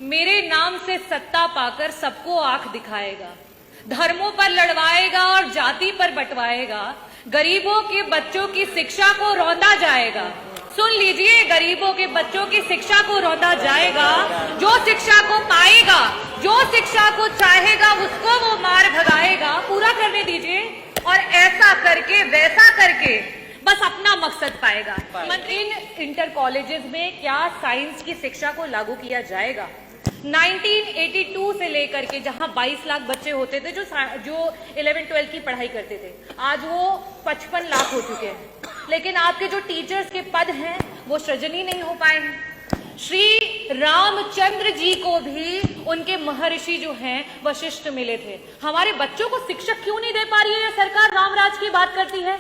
मेरे नाम से सत्ता पाकर सबको आंख दिखाएगा, धर्मों पर लड़वाएगा और जाति पर बंटवाएगा, गरीबों के बच्चों की शिक्षा को रौंदा जाएगा। सुन लीजिए, गरीबों के बच्चों की शिक्षा को रौंदा जाएगा। जो शिक्षा को पाएगा, जो शिक्षा को चाहेगा, उसको वो मार भगाएगा। पूरा करने दीजिए। और ऐसा करके वैसा करके बस अपना मकसद पाएगा। इन इंटर कॉलेजेस में क्या साइंस की शिक्षा को लागू किया जाएगा? 1982 से लेकर के जहां 22 लाख बच्चे होते थे जो 11-12 की पढ़ाई करते थे, आज वो 55 लाख हो चुके हैं। लेकिन आपके जो टीचर्स के पद हैं वो सृजन ही नहीं हो पाए हैं। श्री रामचंद्र जी को भी उनके महर्षि जो हैं वशिष्ठ मिले थे। हमारे बच्चों को शिक्षक क्यों नहीं दे पा रही है ये सरकार? रामराज की बात करती है।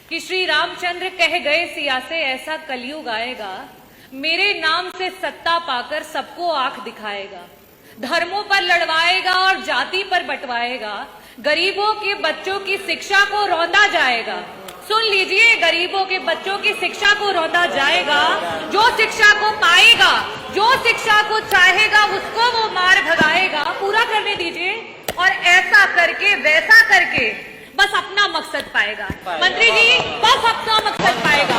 कि श्री रामचंद्र कह गए सिया से ऐसा कलयुग आएगा, मेरे नाम से सत्ता पाकर सबको आंख दिखाएगा, धर्मों पर लड़वाएगा और जाति पर बंटवाएगा, गरीबों के बच्चों की शिक्षा को रौंदा जाएगा। सुन लीजिए, गरीबों के बच्चों की शिक्षा को रौंदा जाएगा। जो शिक्षा को पाएगा, जो शिक्षा को चाहेगा, उसको वो मार भगाएगा। पूरा करने दीजिए। और ऐसा करके वैसा करके बस अपना मकसद पाएगा। मंत्री जी, बस अपना मकसद पाएगा।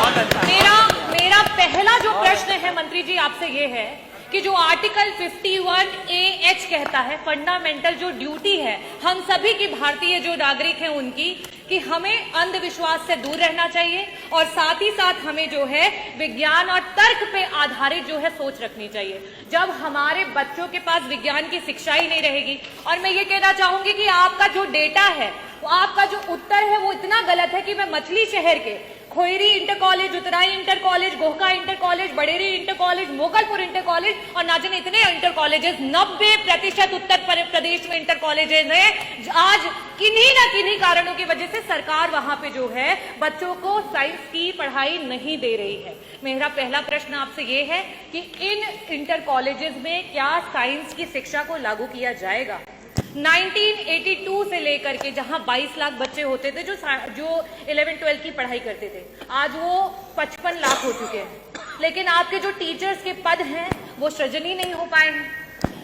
मेरा पहला जो प्रश्न है मंत्री जी आपसे ये है कि जो आर्टिकल 51AH कहता है, फंडामेंटल जो ड्यूटी है हम सभी की, भारतीय जो नागरिक हैं उनकी, कि हमें अंधविश्वास से दूर रहना चाहिए और साथ ही साथ हमें जो है विज्ञान और तर्क पे आधारित जो है सोच रखनी चाहिए। जब हमारे बच्चों के पास विज्ञान की शिक्षा ही नहीं रहेगी, और मैं ये कहना चाहूंगी कि आपका जो डेटा है, आपका जो उत्तर है वो इतना गलत है कि मैं मछली शहर के Khoyri inter college, Utrai inter college, Gohka inter college, Baderi inter college, Mogalpur inter college और ना जाने इतने इंटर कॉलेजेस, 90% उत्तर प्रदेश में इंटर कॉलेजेस हैं। आज किन्हीं ना किन्हीं कारणों की वजह से सरकार वहां पे जो है बच्चों को साइंस की पढ़ाई नहीं दे रही है। मेरा पहला प्रश्न आपसे ये है कि इन इंटर कॉलेजेस में क्या साइंस की शिक्षा को लागू किया जाएगा? 1982 से लेकर के जहां 22 लाख बच्चे होते थे जो 11-12 की पढ़ाई करते थे, आज वो 55 लाख हो चुके हैं। लेकिन आपके जो टीचर्स के पद हैं वो सृजन ही नहीं हो पाए हैं।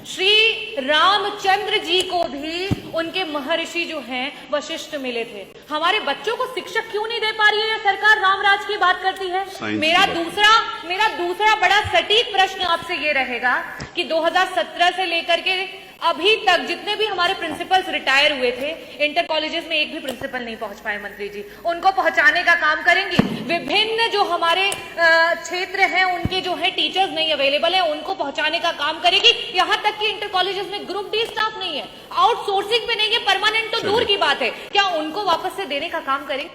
श्री रामचंद्र जी को भी उनके महर्षि जो हैं वशिष्ठ मिले थे। हमारे बच्चों को शिक्षक क्यों नहीं दे पा रही है ये सरकार? रामराज की बात करती है। मेरा दूसरा बड़ा सटीक प्रश्न आपसे ये रहेगा कि 2017 से लेकर के अभी तक जितने भी हमारे प्रिंसिपल्स रिटायर हुए थे, इंटर कॉलेजेस में एक भी प्रिंसिपल नहीं पहुंच पाए। मंत्री जी, उनको पहुंचाने का काम करेंगी। विभिन्न जो हमारे क्षेत्र हैं उनके जो है टीचर्स नहीं अवेलेबल है, उनको पहुंचाने का काम करेगी। यहां तक कि इंटर कॉलेजेस में ग्रुप डी स्टाफ नहीं है, आउटसोर्सिंग पे नहीं है, परमानेंट तो दूर की बात है। क्या उनको वापस से देने का काम करेंगे?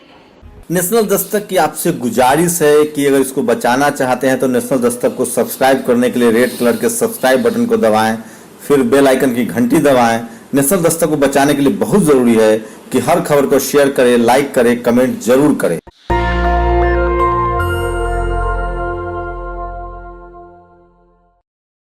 नेशनल दस्तक की आपसे गुजारिश है कि अगर इसको बचाना चाहते हैं तो नेशनल दस्तक को सब्सक्राइब करने के लिए रेड कलर के सब्सक्राइब बटन को दबाएं, फिर बेल आइकन की घंटी दबाएं। नेशनल दस्तक को बचाने के लिए बहुत जरूरी है कि हर खबर को शेयर करें, लाइक करें, कमेंट जरूर करें।